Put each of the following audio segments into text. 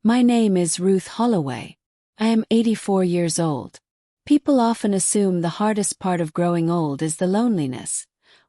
My name is Ruth Holloway. I am 84 years old. People often assume the hardest part of growing old is the loneliness,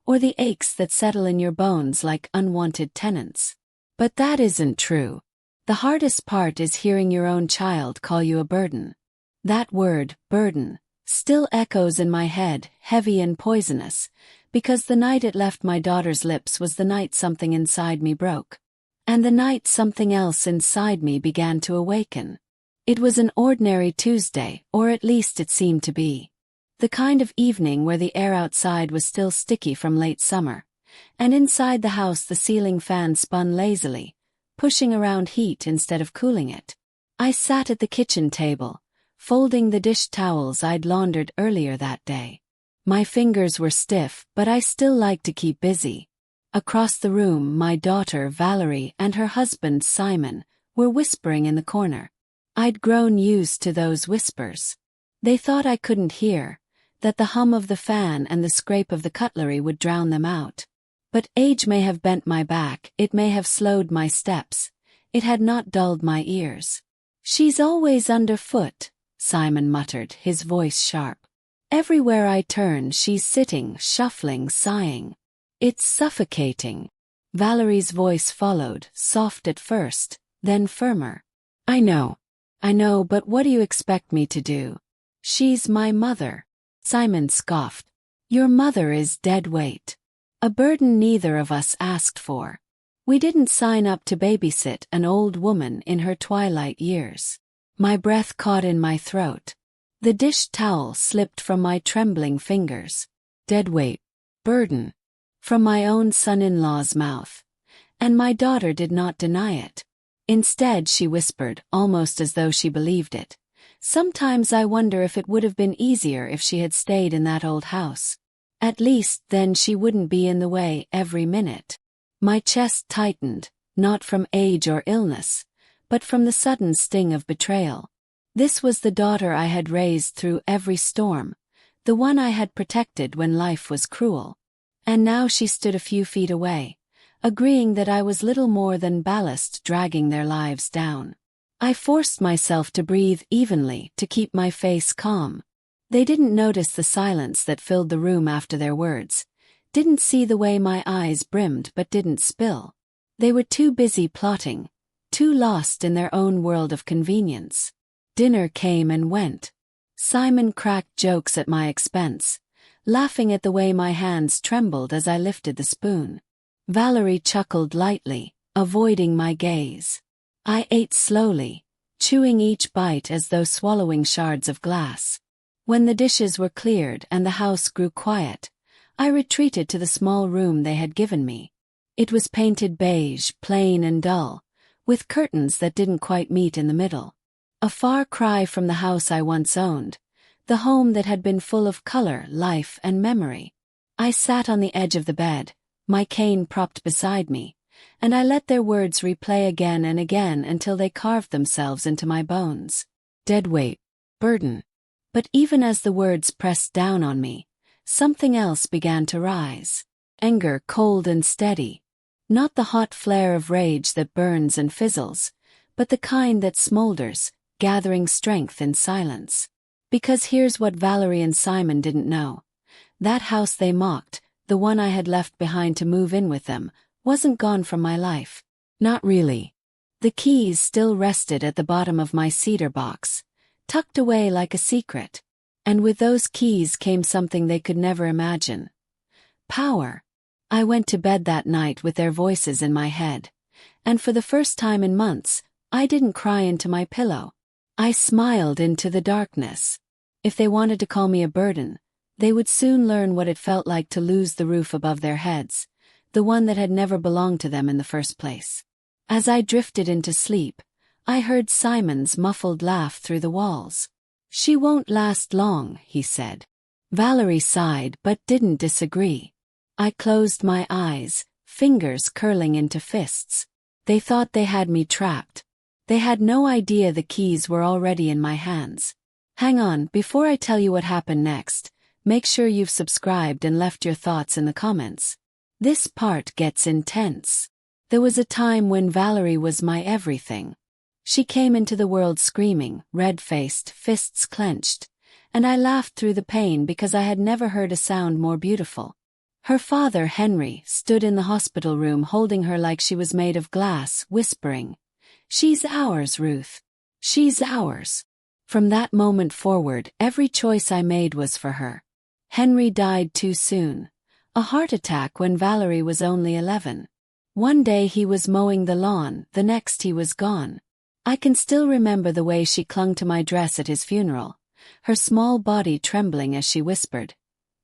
or the aches that settle in your bones like unwanted tenants. But that isn't true. The hardest part is hearing your own child call you a burden. That word, burden, still echoes in my head, heavy and poisonous, because the night it left my daughter's lips was the night something inside me broke. And the night something else inside me began to awaken. It was an ordinary Tuesday, or at least it seemed to be. The kind of evening where the air outside was still sticky from late summer, and inside the house the ceiling fan spun lazily, pushing around heat instead of cooling it. I sat at the kitchen table, folding the dish towels I'd laundered earlier that day. My fingers were stiff, but I still liked to keep busy. Across the room, my daughter Valerie and her husband Simon were whispering in the corner. I'd grown used to those whispers. They thought I couldn't hear, that the hum of the fan and the scrape of the cutlery would drown them out. But age may have bent my back, it may have slowed my steps, it had not dulled my ears. "She's always underfoot," Simon muttered, his voice sharp. "Everywhere I turn she's sitting, shuffling, sighing. It's suffocating." Valerie's voice followed, soft at first, then firmer. I know, but what do you expect me to do? She's my mother." Simon scoffed. "Your mother is dead weight. A burden neither of us asked for. We didn't sign up to babysit an old woman in her twilight years." My breath caught in my throat. The dish towel slipped from my trembling fingers. Dead weight. Burden. From my own son-in-law's mouth. And my daughter did not deny it. Instead, she whispered, almost as though she believed it. "Sometimes I wonder if it would have been easier if she had stayed in that old house. At least then she wouldn't be in the way every minute." My chest tightened, not from age or illness, but from the sudden sting of betrayal. This was the daughter I had raised through every storm, the one I had protected when life was cruel. And now she stood a few feet away, agreeing that I was little more than ballast dragging their lives down. I forced myself to breathe evenly, to keep my face calm. They didn't notice the silence that filled the room after their words, didn't see the way my eyes brimmed but didn't spill. They were too busy plotting, too lost in their own world of convenience. Dinner came and went. Simon cracked jokes at my expense, laughing at the way my hands trembled as I lifted the spoon. Valerie chuckled lightly, avoiding my gaze. I ate slowly, chewing each bite as though swallowing shards of glass. When the dishes were cleared and the house grew quiet, I retreated to the small room they had given me. It was painted beige, plain and dull, with curtains that didn't quite meet in the middle. A far cry from the house I once owned, the home that had been full of color, life and memory. I sat on the edge of the bed, my cane propped beside me, and I let their words replay again and again until they carved themselves into my bones. Dead weight. Burden. But even as the words pressed down on me, something else began to rise. Anger, cold and steady. Not the hot flare of rage that burns and fizzles, but the kind that smolders, gathering strength in silence. Because here's what Valerie and Simon didn't know. That house they mocked, the one I had left behind to move in with them, wasn't gone from my life. Not really. The keys still rested at the bottom of my cedar box, tucked away like a secret. And with those keys came something they could never imagine. Power. I went to bed that night with their voices in my head, and for the first time in months, I didn't cry into my pillow. I smiled into the darkness. If they wanted to call me a burden, they would soon learn what it felt like to lose the roof above their heads, the one that had never belonged to them in the first place. As I drifted into sleep, I heard Simon's muffled laugh through the walls. "She won't last long," he said. Valerie sighed but didn't disagree. I closed my eyes, fingers curling into fists. They thought they had me trapped. They had no idea the keys were already in my hands. Hang on, before I tell you what happened next, make sure you've subscribed and left your thoughts in the comments. This part gets intense. There was a time when Valerie was my everything. She came into the world screaming, red-faced, fists clenched, and I laughed through the pain because I had never heard a sound more beautiful. Her father, Henry, stood in the hospital room holding her like she was made of glass, whispering, "She's ours, Ruth. She's ours." From that moment forward, every choice I made was for her. Henry died too soon. A heart attack when Valerie was only 11. One day he was mowing the lawn, the next he was gone. I can still remember the way she clung to my dress at his funeral, her small body trembling as she whispered,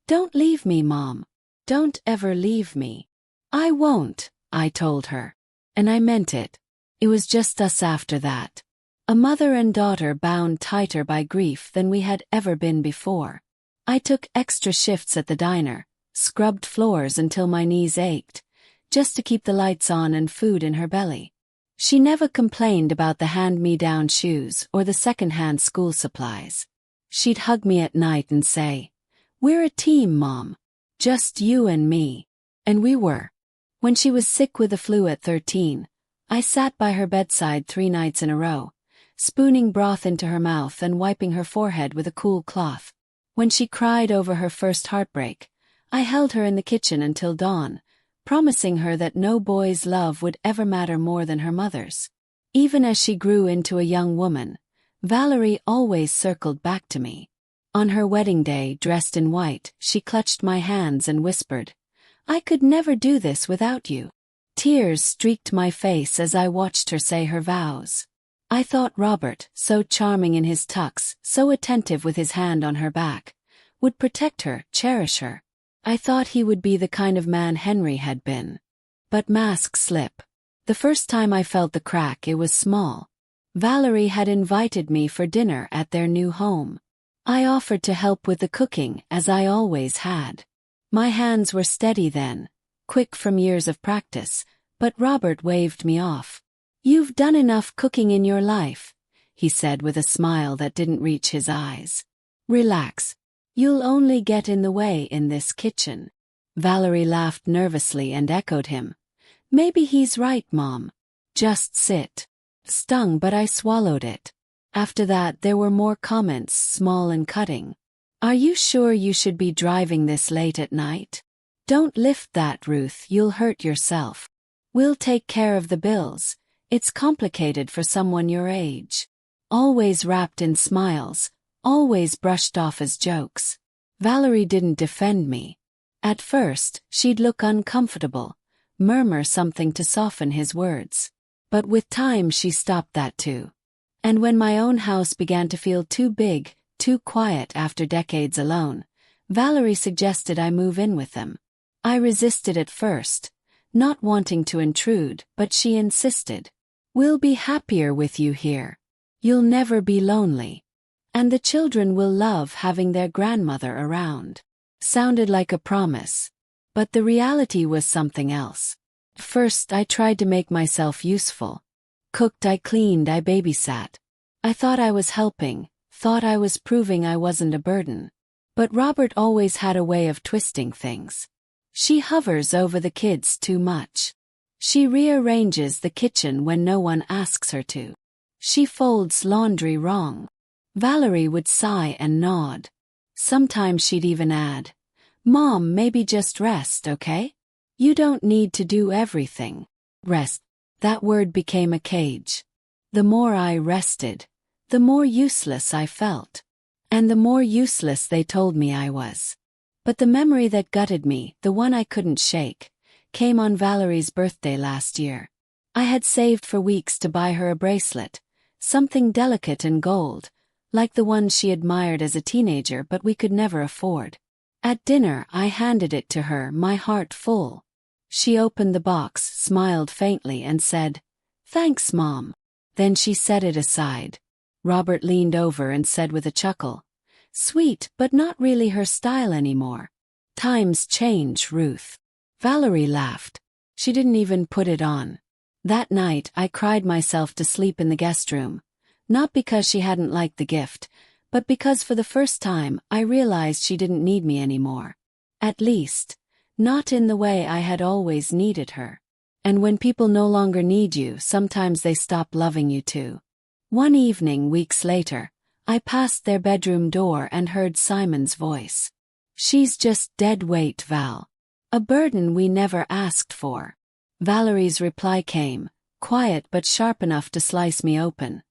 "Don't leave me, Mom. Don't ever leave me." "I won't," I told her. And I meant it. It was just us after that. A mother and daughter bound tighter by grief than we had ever been before. I took extra shifts at the diner, scrubbed floors until my knees ached, just to keep the lights on and food in her belly. She never complained about the hand-me-down shoes or the second-hand school supplies. She'd hug me at night and say, "We're a team, Mom. Just you and me." And we were. When she was sick with the flu at 13, I sat by her bedside 3 nights in a row, spooning broth into her mouth and wiping her forehead with a cool cloth. When she cried over her first heartbreak, I held her in the kitchen until dawn, promising her that no boy's love would ever matter more than her mother's. Even as she grew into a young woman, Valerie always circled back to me. On her wedding day, dressed in white, she clutched my hands and whispered, "I could never do this without you." Tears streaked my face as I watched her say her vows. I thought Robert, so charming in his tux, so attentive with his hand on her back, would protect her, cherish her. I thought he would be the kind of man Henry had been. But masks slip. The first time I felt the crack, it was small. Valerie had invited me for dinner at their new home. I offered to help with the cooking, as I always had. My hands were steady then, quick from years of practice, but Robert waved me off. "You've done enough cooking in your life," he said with a smile that didn't reach his eyes. "Relax. You'll only get in the way in this kitchen." Valerie laughed nervously and echoed him. "Maybe he's right, Mom. Just sit." Stung, but I swallowed it. After that there were more comments, small and cutting. "Are you sure you should be driving this late at night? Don't lift that, Ruth, you'll hurt yourself. We'll take care of the bills. It's complicated for someone your age." Always wrapped in smiles, always brushed off as jokes. Valerie didn't defend me. At first, she'd look uncomfortable, murmur something to soften his words. But with time she stopped that too. And when my own house began to feel too big, too quiet after decades alone, Valerie suggested I move in with them. I resisted at first, not wanting to intrude, but she insisted. "We'll be happier with you here. You'll never be lonely. And the children will love having their grandmother around." Sounded like a promise. But the reality was something else. First, I tried to make myself useful. Cooked, I cleaned, I babysat. I thought I was helping, thought I was proving I wasn't a burden. But Robert always had a way of twisting things. "She hovers over the kids too much. She rearranges the kitchen when no one asks her to. She folds laundry wrong." Valerie would sigh and nod. Sometimes she'd even add, "Mom, maybe just rest, okay? You don't need to do everything." Rest. That word became a cage. The more I rested, the more useless I felt. And the more useless they told me I was. But the memory that gutted me, the one I couldn't shake, came on Valerie's birthday last year. I had saved for weeks to buy her a bracelet, something delicate and gold, like the ones she admired as a teenager but we could never afford. At dinner I handed it to her, my heart full. She opened the box, smiled faintly and said, "Thanks, Mom." Then she set it aside. Robert leaned over and said with a chuckle, "Sweet, but not really her style anymore. Times change, Ruth." Valerie laughed. She didn't even put it on. That night I cried myself to sleep in the guest room. Not because she hadn't liked the gift, but because for the first time I realized she didn't need me anymore. At least, not in the way I had always needed her. And when people no longer need you, sometimes they stop loving you too. One evening weeks later, I passed their bedroom door and heard Simon's voice. "She's just dead weight, Val. A burden we never asked for." Valerie's reply came, quiet but sharp enough to slice me open.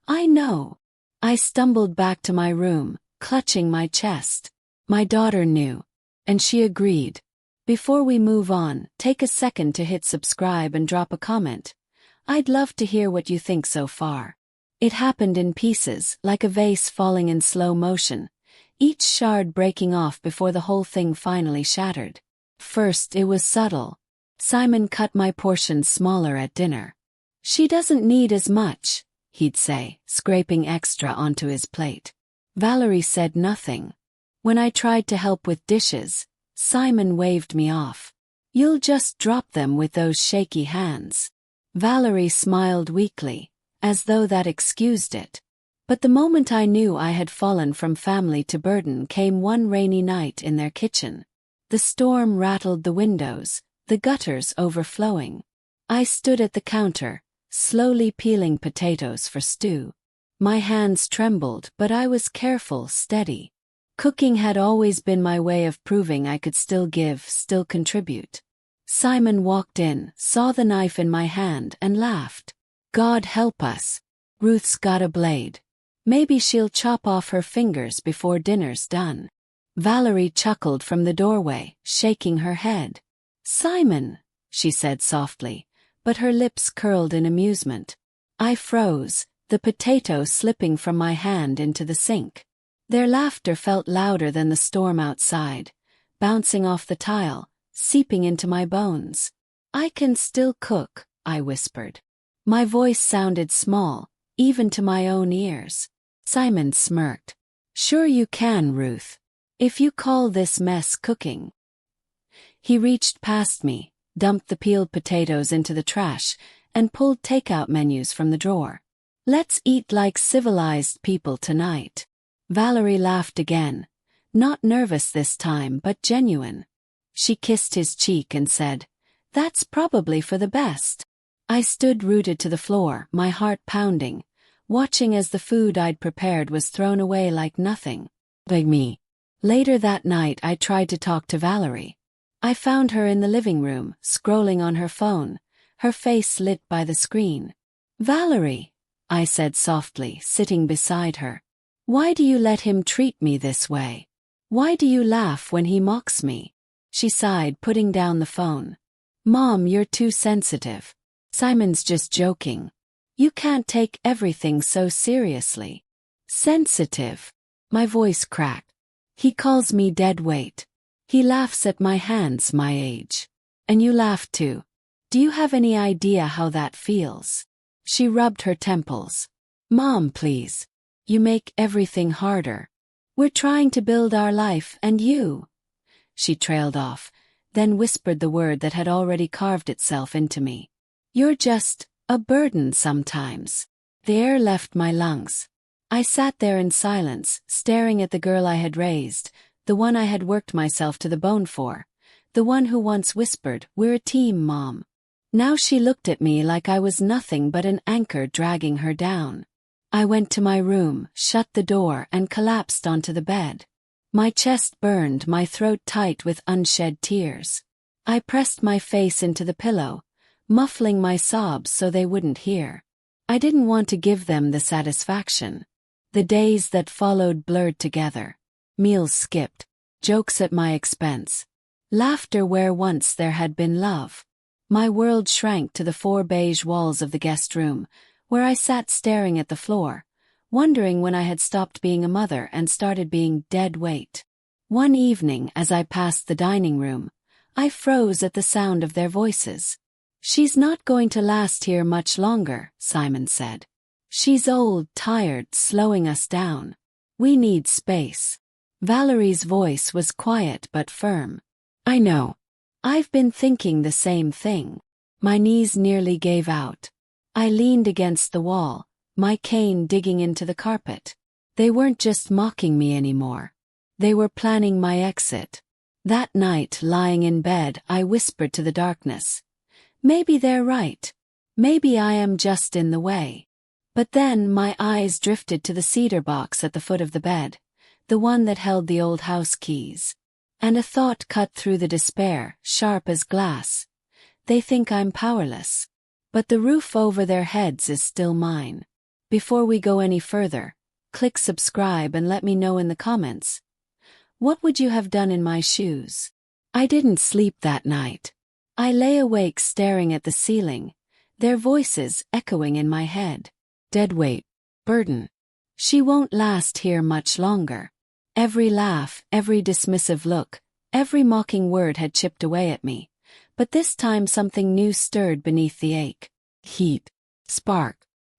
"I know." I stumbled back to my room, clutching my chest. My daughter knew. And she agreed. Before we move on, take a second to hit subscribe and drop a comment. I'd love to hear what you think so far. It happened in pieces, like a vase falling in slow motion, each shard breaking off before the whole thing finally shattered. First, it was subtle. Simon cut my portion smaller at dinner. "She doesn't need as much," he'd say, scraping extra onto his plate. Valerie said nothing. When I tried to help with dishes, Simon waved me off. "You'll just drop them with those shaky hands." Valerie smiled weakly, as though that excused it. But the moment I knew I had fallen from family to burden came one rainy night in their kitchen. The storm rattled the windows, the gutters overflowing. I stood at the counter, slowly peeling potatoes for stew. My hands trembled, but I was careful, steady. Cooking had always been my way of proving I could still give, still contribute. Simon walked in, saw the knife in my hand, and laughed. "God help us. Ruth's got a blade. Maybe she'll chop off her fingers before dinner's done." Valerie chuckled from the doorway, shaking her head. "Simon," she said softly, but her lips curled in amusement. I froze, the potato slipping from my hand into the sink. Their laughter felt louder than the storm outside, bouncing off the tile, seeping into my bones. "I can still cook," I whispered. My voice sounded small, even to my own ears. Simon smirked. "Sure you can, Ruth. If you call this mess cooking." He reached past me, dumped the peeled potatoes into the trash, and pulled takeout menus from the drawer. "Let's eat like civilized people tonight." Valerie laughed again, not nervous this time but genuine. She kissed his cheek and said, "That's probably for the best." I stood rooted to the floor, my heart pounding, watching as the food I'd prepared was thrown away like nothing. Like me. Later that night I tried to talk to Valerie. I found her in the living room, scrolling on her phone, her face lit by the screen. "Valerie," I said softly, sitting beside her. "Why do you let him treat me this way? Why do you laugh when he mocks me?" She sighed, putting down the phone. "Mom, you're too sensitive. Simon's just joking. You can't take everything so seriously." "Sensitive?" My voice cracked. "He calls me dead weight. He laughs at my hands my age. And you laugh too. Do you have any idea how that feels?" She rubbed her temples. "Mom, please. You make everything harder. We're trying to build our life and you." She trailed off, then whispered the word that had already carved itself into me. "You're just a burden sometimes." The air left my lungs. I sat there in silence, staring at the girl I had raised, the one I had worked myself to the bone for, the one who once whispered, "We're a team, Mom." Now she looked at me like I was nothing but an anchor dragging her down. I went to my room, shut the door, and collapsed onto the bed. My chest burned, my throat tight with unshed tears. I pressed my face into the pillow, muffling my sobs so they wouldn't hear. I didn't want to give them the satisfaction. The days that followed blurred together. Meals skipped, jokes at my expense, laughter where once there had been love. My world shrank to the 4 beige walls of the guest room, where I sat staring at the floor, wondering when I had stopped being a mother and started being dead weight. One evening as I passed the dining room, I froze at the sound of their voices. "She's not going to last here much longer," Simon said. "She's old, tired, slowing us down. We need space." Valerie's voice was quiet but firm. "I know. I've been thinking the same thing." My knees nearly gave out. I leaned against the wall, my cane digging into the carpet. They weren't just mocking me anymore. They were planning my exit. That night, lying in bed, I whispered to the darkness, "Maybe they're right. Maybe I am just in the way." But then my eyes drifted to the cedar box at the foot of the bed, the one that held the old house keys. And a thought cut through the despair, sharp as glass. They think I'm powerless. But the roof over their heads is still mine. Before we go any further, click subscribe and let me know in the comments. What would you have done in my shoes? I didn't sleep that night. I lay awake staring at the ceiling, their voices echoing in my head. Dead weight. Burden. She won't last here much longer. Every laugh, every dismissive look, every mocking word had chipped away at me. But this time something new stirred beneath the ache. Heat. Spark.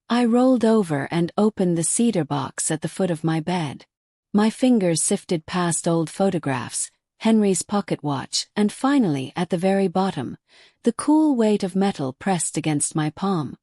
I rolled over and opened the cedar box at the foot of my bed. My fingers sifted past old photographs, Henry's pocket watch, and finally, at the very bottom, the cool weight of metal pressed against my palm.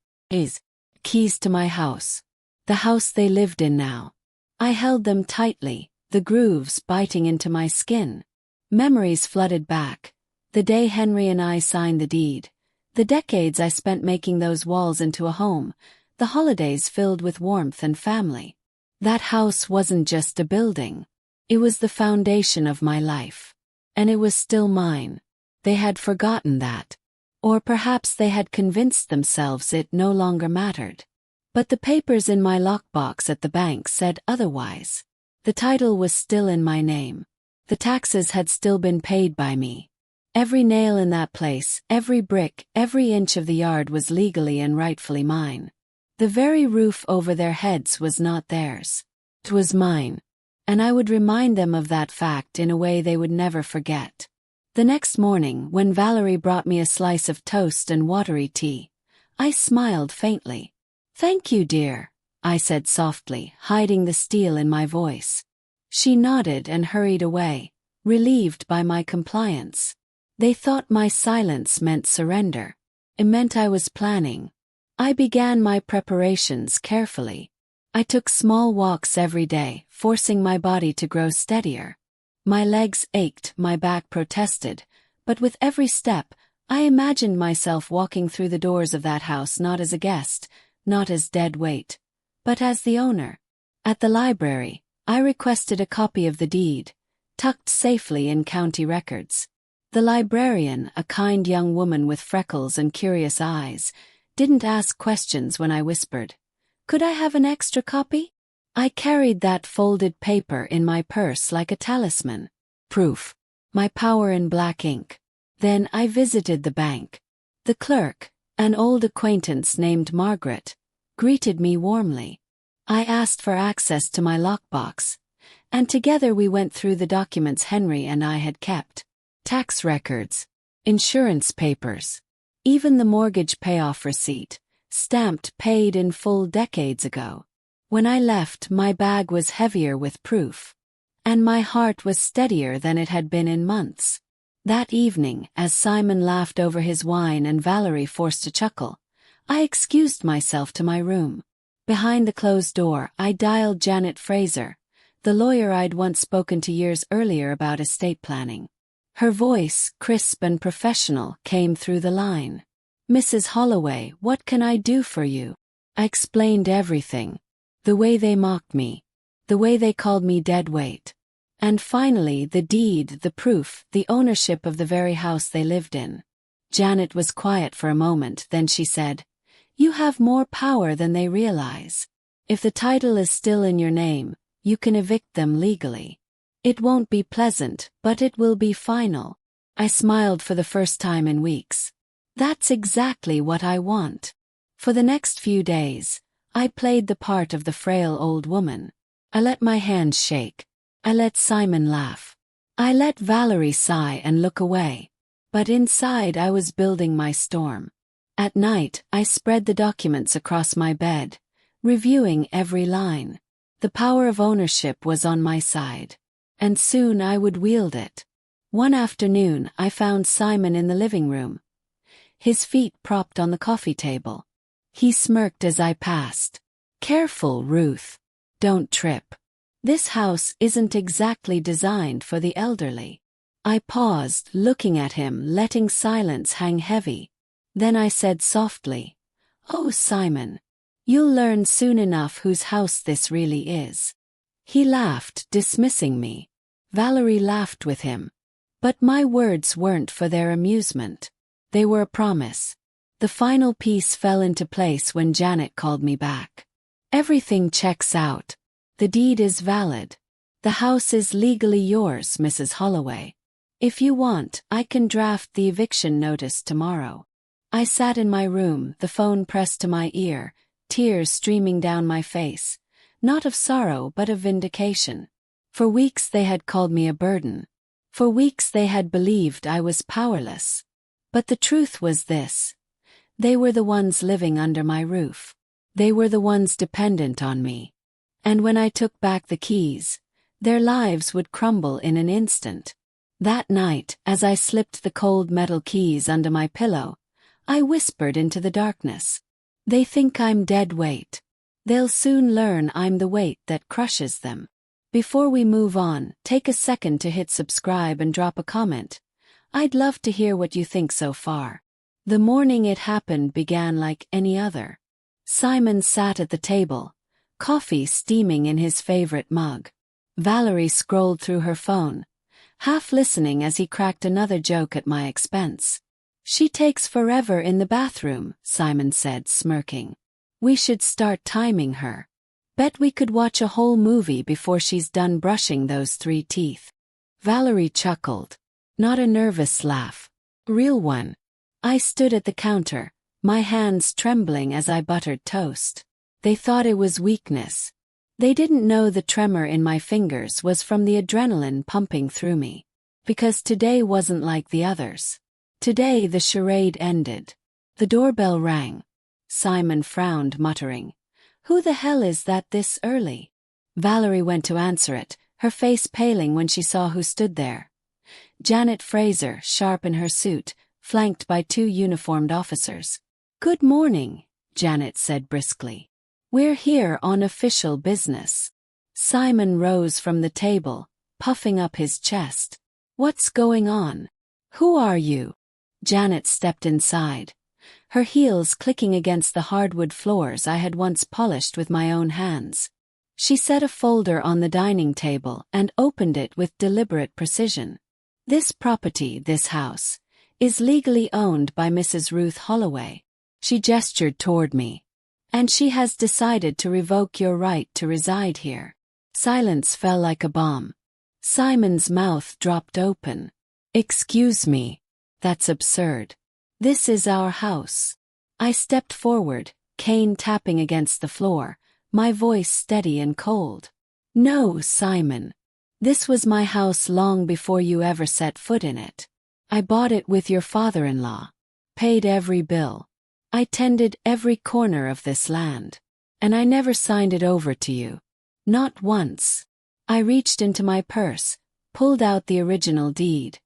Keys to my house. The house they lived in now. I held them tightly, the grooves biting into my skin. Memories flooded back. The day Henry and I signed the deed. The decades I spent making those walls into a home. The holidays filled with warmth and family. That house wasn't just a building. It was the foundation of my life. And it was still mine. They had forgotten that. Or perhaps they had convinced themselves it no longer mattered. But the papers in my lockbox at the bank said otherwise. The title was still in my name. The taxes had still been paid by me. Every nail in that place, every brick, every inch of the yard was legally and rightfully mine. The very roof over their heads was not theirs. It was mine. And I would remind them of that fact in a way they would never forget. The next morning, when Valerie brought me a slice of toast and watery tea, I smiled faintly. "Thank you, dear," I said softly, hiding the steel in my voice. She nodded and hurried away, relieved by my compliance. They thought my silence meant surrender. It meant I was planning. I began my preparations carefully. I took small walks every day, forcing my body to grow steadier. My legs ached, my back protested, but with every step, I imagined myself walking through the doors of that house not as a guest, not as dead weight, but as the owner. At the library, I requested a copy of the deed, tucked safely in county records. The librarian, a kind young woman with freckles and curious eyes, didn't ask questions when I whispered, "Could I have an extra copy?" I carried that folded paper in my purse like a talisman. Proof. My power in black ink. Then I visited the bank. The clerk, an old acquaintance named Margaret, greeted me warmly. I asked for access to my lockbox, and together we went through the documents Henry and I had kept. Tax records, insurance papers, even the mortgage payoff receipt, stamped paid in full decades ago. When I left, my bag was heavier with proof, and my heart was steadier than it had been in months. That evening, as Simon laughed over his wine and Valerie forced a chuckle, I excused myself to my room. Behind the closed door, I dialed Janet Fraser, the lawyer I'd once spoken to years earlier about estate planning. Her voice, crisp and professional, came through the line. "Mrs. Holloway, what can I do for you?" I explained everything. The way they mocked me. The way they called me dead weight. And finally, the deed, the proof, the ownership of the very house they lived in. Janet was quiet for a moment, then she said, "You have more power than they realize. If the title is still in your name, you can evict them legally. It won't be pleasant, but it will be final." I smiled for the first time in weeks. That's exactly what I want. For the next few days, I played the part of the frail old woman. I let my hands shake. I let Simon laugh. I let Valerie sigh and look away. But inside I was building my storm. At night, I spread the documents across my bed, reviewing every line. The power of ownership was on my side. And soon I would wield it. One afternoon, I found Simon in the living room, his feet propped on the coffee table. He smirked as I passed. "Careful, Ruth. Don't trip. This house isn't exactly designed for the elderly." I paused, looking at him, letting silence hang heavy. Then I said softly, "Oh, Simon, You'll learn soon enough whose house this really is." He laughed, dismissing me. Valerie laughed with him. But my words weren't for their amusement. They were a promise. The final piece fell into place when Janet called me back. "Everything checks out. The deed is valid. The house is legally yours, Mrs. Holloway. If you want, I can draft the eviction notice tomorrow." I sat in my room, the phone pressed to my ear, tears streaming down my face, not of sorrow but of vindication. For weeks they had called me a burden. For weeks they had believed I was powerless. But the truth was this: they were the ones living under my roof. They were the ones dependent on me. And when I took back the keys, their lives would crumble in an instant. That night, as I slipped the cold metal keys under my pillow, I whispered into the darkness. "They think I'm dead weight. They'll soon learn I'm the weight that crushes them." Before we move on, take a second to hit subscribe and drop a comment. I'd love to hear what you think so far. The morning it happened began like any other. Simon sat at the table, coffee steaming in his favorite mug. Valerie scrolled through her phone, half listening as he cracked another joke at my expense. "She takes forever in the bathroom," Simon said, smirking. "We should start timing her. Bet we could watch a whole movie before she's done brushing those 3 teeth. Valerie chuckled. Not a nervous laugh. Real one. I stood at the counter, my hands trembling as I buttered toast. They thought it was weakness. They didn't know the tremor in my fingers was from the adrenaline pumping through me. Because today wasn't like the others. Today the charade ended. The doorbell rang. Simon frowned, muttering, "Who the hell is that this early?" Valerie went to answer it, her face paling when she saw who stood there. Janet Fraser, sharp in her suit, flanked by 2 uniformed officers. "Good morning," Janet said briskly. "We're here on official business." Simon rose from the table, puffing up his chest. "What's going on? Who are you?" Janet stepped inside, her heels clicking against the hardwood floors I had once polished with my own hands. She set a folder on the dining table and opened it with deliberate precision. "This property, this house, is legally owned by Mrs. Ruth Holloway." She gestured toward me. "And she has decided to revoke your right to reside here." Silence fell like a bomb. Simon's mouth dropped open. "Excuse me. That's absurd. This is our house." I stepped forward, cane tapping against the floor, my voice steady and cold. "No, Simon. This was my house long before you ever set foot in it. I bought it with your father-in-law. Paid every bill. I tended every corner of this land. And I never signed it over to you. Not once." I reached into my purse, pulled out the original deed,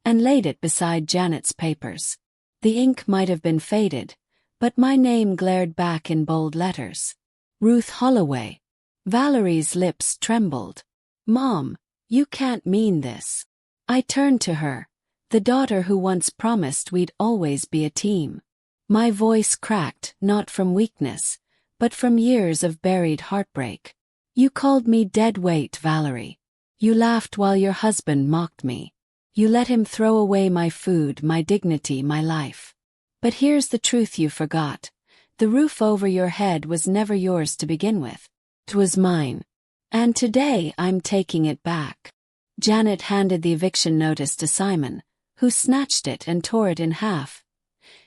and laid it beside Janet's papers. The ink might have been faded, but my name glared back in bold letters. Ruth Holloway. Valerie's lips trembled. "Mom, you can't mean this." I turned to her, the daughter who once promised we'd always be a team. My voice cracked, not from weakness, but from years of buried heartbreak. "You called me dead weight, Valerie. You laughed while your husband mocked me. You let him throw away my food, my dignity, my life. But here's the truth you forgot. The roof over your head was never yours to begin with. 'Twas mine. And today I'm taking it back." Janet handed the eviction notice to Simon, who snatched it and tore it in half,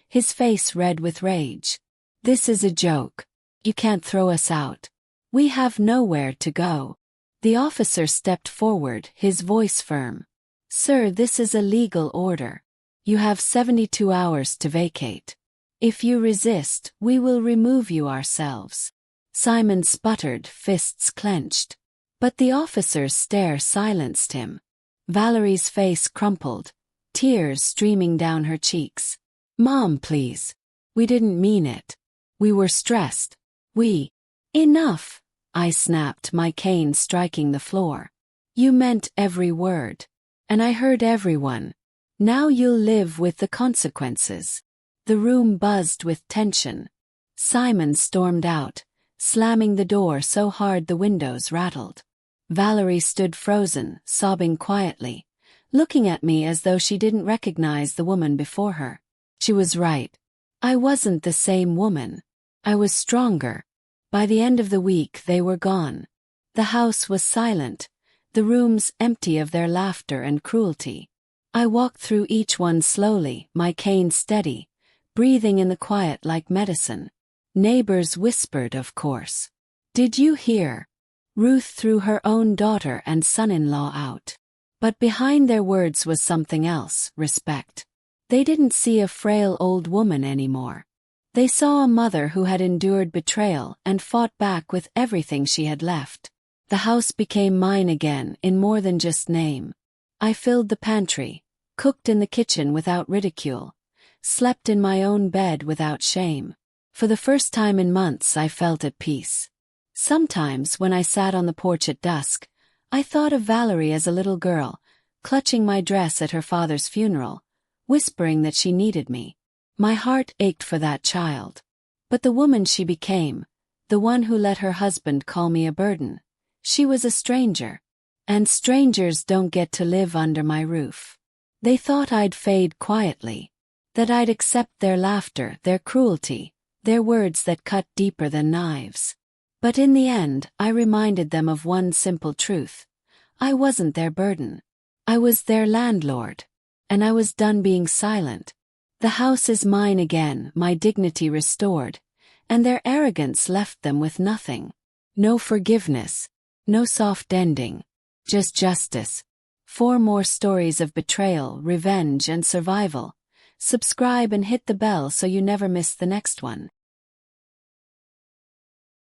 his face red with rage. "This is a joke. You can't throw us out. We have nowhere to go." The officer stepped forward, his voice firm. "Sir, this is a legal order. You have 72 hours to vacate. If you resist, we will remove you ourselves." Simon sputtered, fists clenched. But the officer's stare silenced him. Valerie's face crumpled, tears streaming down her cheeks. "Mom, please. We didn't mean it. We were stressed. Enough," I snapped, my cane striking the floor. "You meant every word. And I heard everyone. Now you'll live with the consequences." The room buzzed with tension. Simon stormed out, slamming the door so hard the windows rattled. Valerie stood frozen, sobbing quietly, looking at me as though she didn't recognize the woman before her. She was right. I wasn't the same woman. I was stronger. By the end of the week they were gone. The house was silent, the rooms empty of their laughter and cruelty. I walked through each one slowly, my cane steady, breathing in the quiet like medicine. Neighbors whispered, of course. "Did you hear? Ruth threw her own daughter and son-in-law out." But behind their words was something else, respect. They didn't see a frail old woman anymore. They saw a mother who had endured betrayal and fought back with everything she had left. The house became mine again in more than just name. I filled the pantry, cooked in the kitchen without ridicule, slept in my own bed without shame. For the first time in months I felt at peace. Sometimes when I sat on the porch at dusk, I thought of Valerie as a little girl, clutching my dress at her father's funeral, whispering that she needed me. My heart ached for that child. But the woman she became, the one who let her husband call me a burden, she was a stranger. And strangers don't get to live under my roof. They thought I'd fade quietly, that I'd accept their laughter, their cruelty, their words that cut deeper than knives. But in the end, I reminded them of one simple truth. I wasn't their burden. I was their landlord. And I was done being silent. The house is mine again, my dignity restored, and their arrogance left them with nothing. No forgiveness. No soft ending. Just justice. 4 more stories of betrayal, revenge, and survival. Subscribe and hit the bell so you never miss the next one.